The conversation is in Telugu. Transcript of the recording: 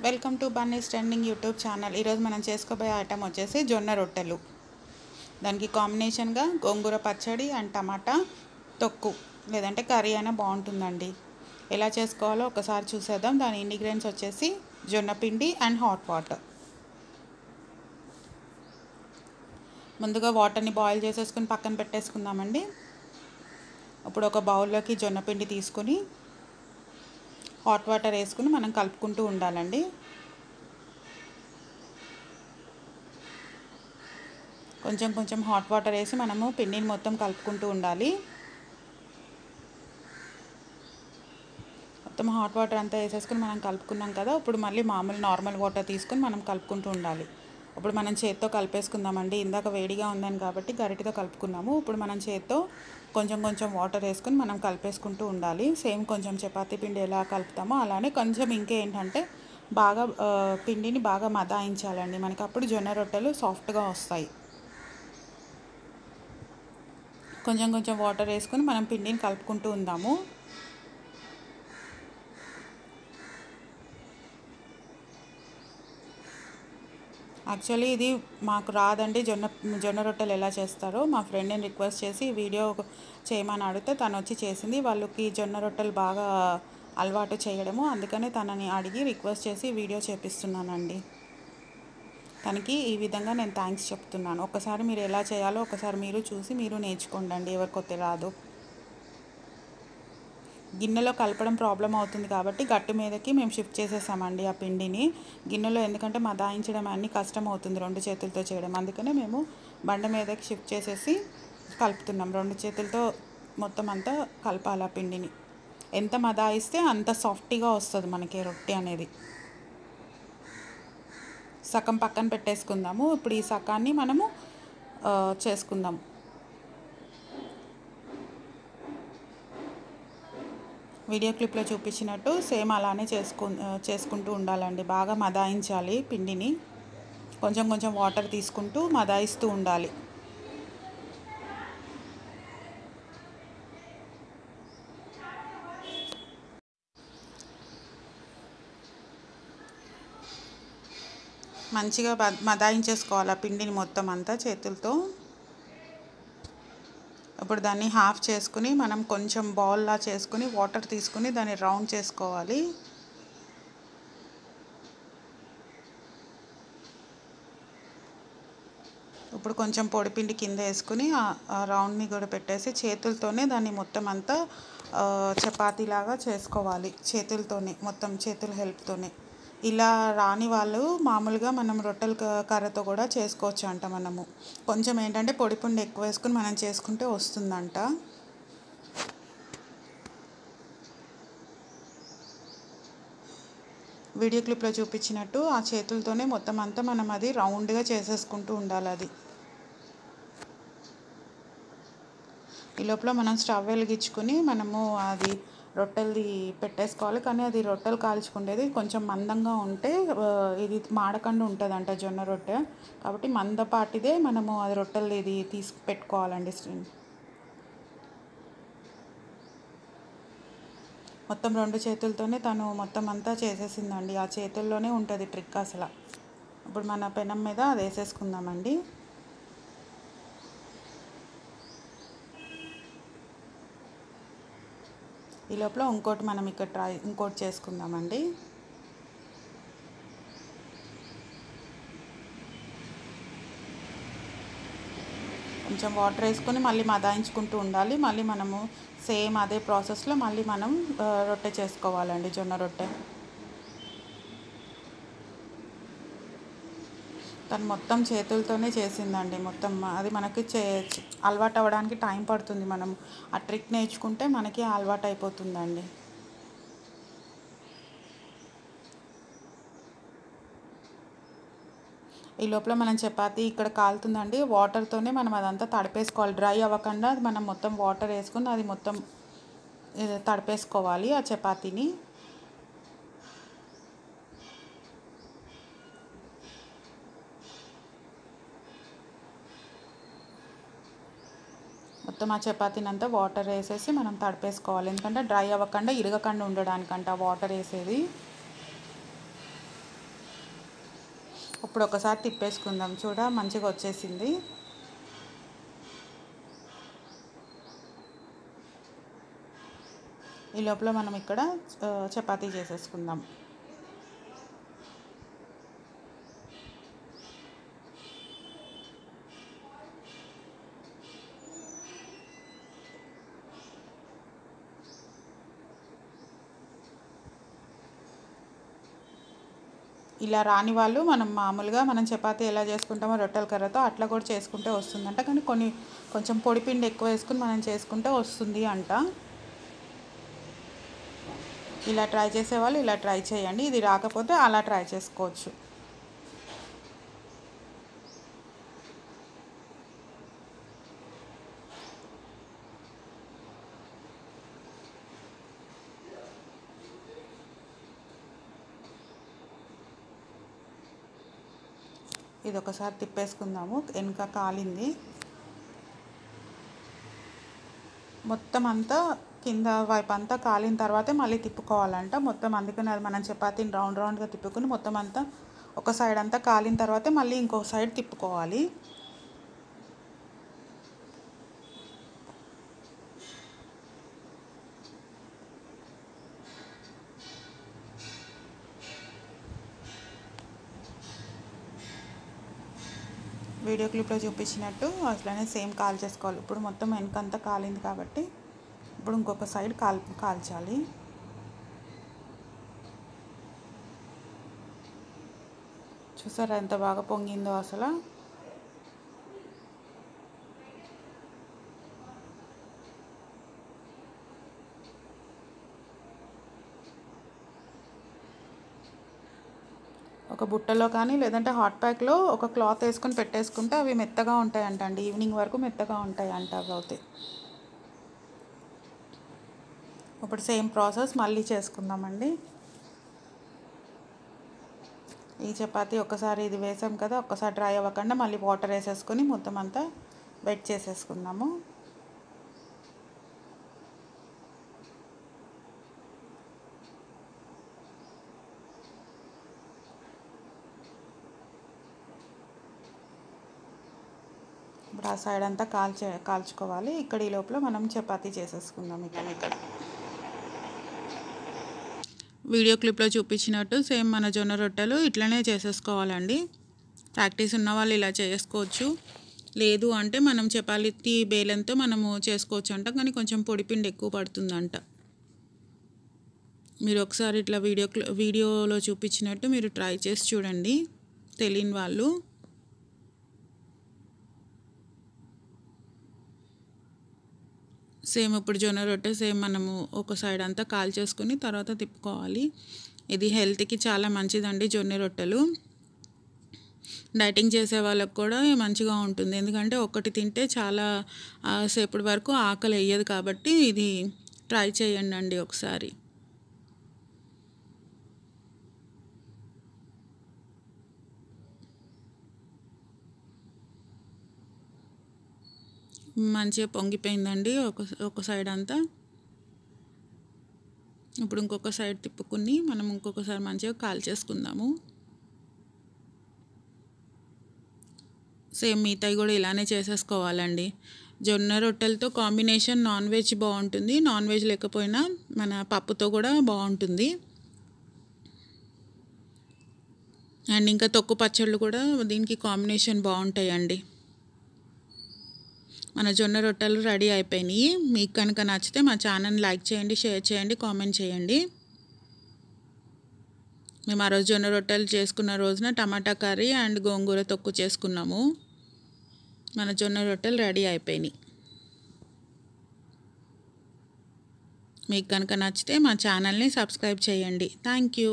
Welcome to Bunny's trending YouTube channel. ఈరోజు మనం చేసుకోబోయే ఐటమ్ వచ్చేసి జొన్న రొట్టెలు. దానికి కాంబినేషన్గా గోంగూర పచ్చడి అండ్ టమాటా తొక్కు లేదంటే కర్రీ అయినా బాగుంటుందండి. ఎలా చేసుకోవాలో ఒకసారి చూసేద్దాం. దాని ఇంగ్రీడియంట్స్ వచ్చేసి జొన్న పిండి అండ్ హాట్ వాటర్. ముందుగా వాటర్ని బాయిల్ చేసేసుకుని పక్కన పెట్టేసుకుందామండి. ఇప్పుడు ఒక బౌల్లోకి జొన్న పిండి తీసుకుని హాట్ వాటర్ వేసుకుని మనం కలుపుకుంటూ ఉండాలండి. కొంచెం కొంచెం హాట్ వాటర్ వేసి మనము పిండిని మొత్తం కలుపుకుంటూ ఉండాలి. మొత్తం హాట్ వాటర్ అంతా వేసేసుకుని మనం కలుపుకున్నాం కదా. ఇప్పుడు మళ్ళీ నార్మల్ వాటర్ తీసుకుని మనం కలుపుకుంటూ ఉండాలి. ఇప్పుడు మనం చేత్తో కలిపేసుకుందామండి. ఇందాక వేడిగా ఉందని కాబట్టి గరిటెతో కలుపుకున్నాము. ఇప్పుడు మనం చేత్తో కొంచెం కొంచెం వాటర్ వేసుకుని మనం కలిపేసుకుంటూ ఉండాలి. సేమ్ కొంచెం చపాతీ పిండి ఎలా కలుపుతామో అలానే కొంచెం ఇంకేంటంటే బాగా పిండిని బాగా మదాయించాలండి. మనకి అప్పుడు జొన్న రొట్టెలు సాఫ్ట్గా వస్తాయి. కొంచెం కొంచెం వాటర్ వేసుకుని మనం పిండిని కలుపుకుంటూ ఉందాము. యాక్చువల్లీ ఇది మాకు రాదండి. జొన్న రొట్టెలు ఎలా చేస్తారో మా ఫ్రెండ్ని రిక్వెస్ట్ చేసి వీడియో చేయమని అడిగితే తను వచ్చి చేసింది. వాళ్ళకి జొన్న రొట్టెలు బాగా అలవాటు చేయడము, అందుకనే తనని అడిగి రిక్వెస్ట్ చేసి వీడియో చేపిస్తున్నానండి. తనకి ఈ విధంగా నేను థ్యాంక్స్ చెప్తున్నాను. ఒకసారి మీరు ఎలా చేయాలో ఒకసారి మీరు చూసి మీరు నేర్చుకోండి, ఎవరికొతే రాదో. గిన్నెలో కలపడం ప్రాబ్లం అవుతుంది కాబట్టి గట్టు మీదకి మేము షిఫ్ట్ చేసేసామండి ఆ పిండిని. గిన్నెలో ఎందుకంటే మదాయించడం అన్నీ కష్టం అవుతుంది రెండు చేతులతో చేయడం, అందుకనే మేము బండ మీదకి షిఫ్ట్ చేసేసి కలుపుతున్నాం. రెండు చేతులతో మొత్తం అంతా కలపాలి ఆ పిండిని. ఎంత మదాయిస్తే అంత సాఫ్ట్గా వస్తుంది మనకి రొట్టె అనేది. సగం పక్కన పెట్టేసుకుందాము. ఇప్పుడు ఈ సగాన్ని మనము చేసుకుందాం. వీడియో క్లిప్లో చూపించినట్టు సేమ్ అలానే చేసుకుంటూ ఉండాలండి. బాగా మదాయించాలి పిండిని. కొంచెం కొంచెం వాటర్ తీసుకుంటూ మదాయిస్తూ ఉండాలి. మంచిగా మదాయించేసుకోవాలి ఆ పిండిని మొత్తం అంతా చేతులతో. ఇప్పుడు దాన్ని హాఫ్ చేసుకుని మనం కొంచెం బౌల్లా చేసుకుని వాటర్ తీసుకుని దాన్ని రౌండ్ చేసుకోవాలి. ఇప్పుడు కొంచెం పొడిపిండి కింద వేసుకుని ఆ రౌండ్ని కూడా పెట్టేసి చేతులతోనే దాన్ని మొత్తం అంతా చపాతీలాగా చేసుకోవాలి. చేతులతోనే మొత్తం చేతుల హెల్ప్తోనే. ఇలా రాని వాళ్ళు మామూలుగా మనం రొట్టెల కర్రతో కూడా చేసుకోవచ్చు అంట. మనము కొంచెం ఏంటంటే పొడిపిండి ఎక్కువ వేసుకుని మనం చేసుకుంటే వస్తుందంట. వీడియో క్లిప్లో చూపించినట్టు ఆ చేతులతోనే మొత్తం అంతా మనం అది రౌండ్గా చేసేసుకుంటూ ఉండాలి. అది ఈ లోపల మనం స్టవ్ వెలిగించుకుని మనము అది రొట్టెలది పెట్టేసుకోవాలి. కానీ అది రొట్టెలు కాల్చుకుండేది కొంచెం మందంగా ఉంటే ఇది మాడకుండా ఉంటుందంట జొన్న రొట్టె. కాబట్టి మందపాటిదే మనము అది రొట్టెలు ఇది తీసి పెట్టుకోవాలండి. మొత్తం రెండు చేతులతోనే తను మొత్తం అంతా చేసేసిందండి. ఆ చేతుల్లోనే ఉంటుంది ట్రిక్ అసలు. ఇప్పుడు మన పెనం మీద అది వేసేసుకుందామండి. ఈ లోపల ఇంకోటి మనం ఇక్కడ ఇంకోటి చేసుకుందామండి. కొంచెం వాటర్ వేసుకొని మళ్ళీ మదాయించుకుంటూ ఉండాలి. మళ్ళీ మనము సేమ్ అదే ప్రాసెస్లో మళ్ళీ మనం రొట్టె చేసుకోవాలండి, జొన్న రొట్టె. తను మొత్తం చేతులతోనే చేసిందండి. మొత్తం అది మనకి అలవాటు అవ్వడానికి టైం పడుతుంది. మనం ఆ ట్రిక్ నేర్చుకుంటే మనకి అలవాటు అయిపోతుందండి. ఈ లోపల మనం చపాతీ ఇక్కడ కాలుతుందండి. వాటర్తోనే మనం అదంతా తడిపేసుకోవాలి. డ్రై అవ్వకుండా అది మనం మొత్తం వాటర్ వేసుకుని అది మొత్తం తడిపేసుకోవాలి ఆ చపాతీని. మొత్తం ఆ చపాతీని అంతా వాటర్ వేసేసి మనం తడిపేసుకోవాలి. ఎందుకంటే డ్రై అవ్వకుండా ఇరగకుండా ఉండడానికంట వాటర్ వేసేది. ఇప్పుడు ఒకసారి తిప్పేసుకుందాం. మంచిగా వచ్చేసింది. ఈ లోపల మనం ఇక్కడ చపాతీ చేసేసుకుందాం. ఇలా రాని వాళ్ళు మనం మామూలుగా చపాతీ ఎలా చేసుకుంటామో రొట్టెల కర్రతో అట్లా కూడా చేసుకుంటే వస్తుందంట. కానీ కొంచెం పొడిపిండి ఎక్కువ వేసుకుని మనం చేసుకుంటే వస్తుంది అంట. ఇలా ట్రై చేసేవాళ్ళు ఇలా ట్రై చేయండి. ఇది రాకపోతే అలా ట్రై చేసుకోవచ్చు. ఇది ఒకసారి తిప్పేసుకుందాము. వెనుక కాలింది. మొత్తం అంతా కింద వైపు అంతా కాలిన తర్వాతే మళ్ళీ తిప్పుకోవాలంట. మొత్తం అందుకని అది మనం చపాతీని రౌండ్గా తిప్పుకుని మొత్తం అంతా ఒక సైడ్ అంతా కాలిన తర్వాతే మళ్ళీ ఇంకో సైడ్ తిప్పుకోవాలి. వీడియో క్లిప్లో చూపించినట్టు అట్లనే సేమ్ కాల్ చేసుకోవాలి. ఇప్పుడు మొత్తం వెనకంతా కాలింది కాబట్టి ఇప్పుడు ఇంకొక సైడ్ కాల్చాలి. చూసారా ఎంత బాగా పొంగిందో అసలు. ఒక బుట్టలో కానీ లేదంటే హాట్ ప్యాక్లో ఒక క్లాత్ వేసుకొని పెట్టేసుకుంటే అవి మెత్తగా ఉంటాయంట అండి. ఈవినింగ్ వరకు మెత్తగా ఉంటాయంట అవి అవుతాయి. ఇప్పుడు సేమ్ ప్రాసెస్ మళ్ళీ చేసుకుందామండి. ఈ చపాతీ ఒకసారి ఇది వేసాం కదా, ఒక్కసారి డ్రై అవ్వకుండా మళ్ళీ వాటర్ వేసేసుకొని మొత్తం అంతా వెట్ చేసేసుకుందాము. ఇప్పుడు ఆ సైడ్ అంతా కాల్చుకోవాలి. ఇక్కడ ఈ లోపల మనం చపాతీ చేసేసుకుందాం. ఇక్కడ వీడియో క్లిప్లో చూపించినట్టు సేమ్ మన జొన్న రొట్టెలు ఇట్లనే చేసేసుకోవాలండి. ప్రాక్టీస్ ఉన్న వాళ్ళు ఇలా చేసుకోవచ్చు. లేదు అంటే మనం చపాతీ బేలెంతో మనము చేసుకోవచ్చు అంట. కానీ కొంచెం పొడిపిండి ఎక్కువ పడుతుందంట. మీరు ఒకసారి ఇట్లా వీడియోలో చూపించినట్టు మీరు ట్రై చేసి చూడండి తెలియని వాళ్ళు. సేమ్ ఇప్పుడు జొన్న రొట్టె సేమ్ మనము ఒక సైడ్ అంతా కాల్చేసుకుని తర్వాత తిప్పుకోవాలి. ఇది హెల్త్కి చాలా మంచిదండి జొన్న రొట్టెలు. డైటింగ్ చేసే వాళ్ళకు కూడా మంచిగా ఉంటుంది. ఎందుకంటే ఒకటి తింటే చాలా సేపటి వరకు ఆకలి వేయదు కాబట్టి ఇది ట్రై చేయండి ఒకసారి. మంచిగా పొంగిపోయిందండి ఒక సైడ్ అంతా. ఇప్పుడు ఇంకొక సైడ్ తిప్పుకుని మనం ఇంకొకసారి మంచిగా కాల్చేసుకుందాము. సేమ్ మిగతాయి కూడా ఇలానే చేసేసుకోవాలండి. జొన్న రొట్టెలతో కాంబినేషన్ నాన్ వెజ్ బాగుంటుంది. నాన్ వెజ్ లేకపోయినా మన పప్పుతో కూడా బాగుంటుంది. అండ్ ఇంకా తొక్కు పచ్చళ్ళు కూడా దీనికి కాంబినేషన్ బాగుంటాయండి. మన జొన్న రొట్టెలు రెడీ అయిపోయినాయి. మీకు కనుక నచ్చితే మా ఛానల్ లైక్ చేయండి, షేర్ చేయండి, కామెంట్ చేయండి. మేము ఆ రోజు జొన్న రొట్టెలు చేసుకున్న రోజున టమాటా కర్రీ అండ్ గోంగూర తొక్కు చేసుకున్నాము. మన జొన్న రొట్టెలు రెడీ అయిపోయినాయి. మీకు కనుక నచ్చితే మా ఛానల్ని సబ్స్క్రైబ్ చేయండి. Thank you.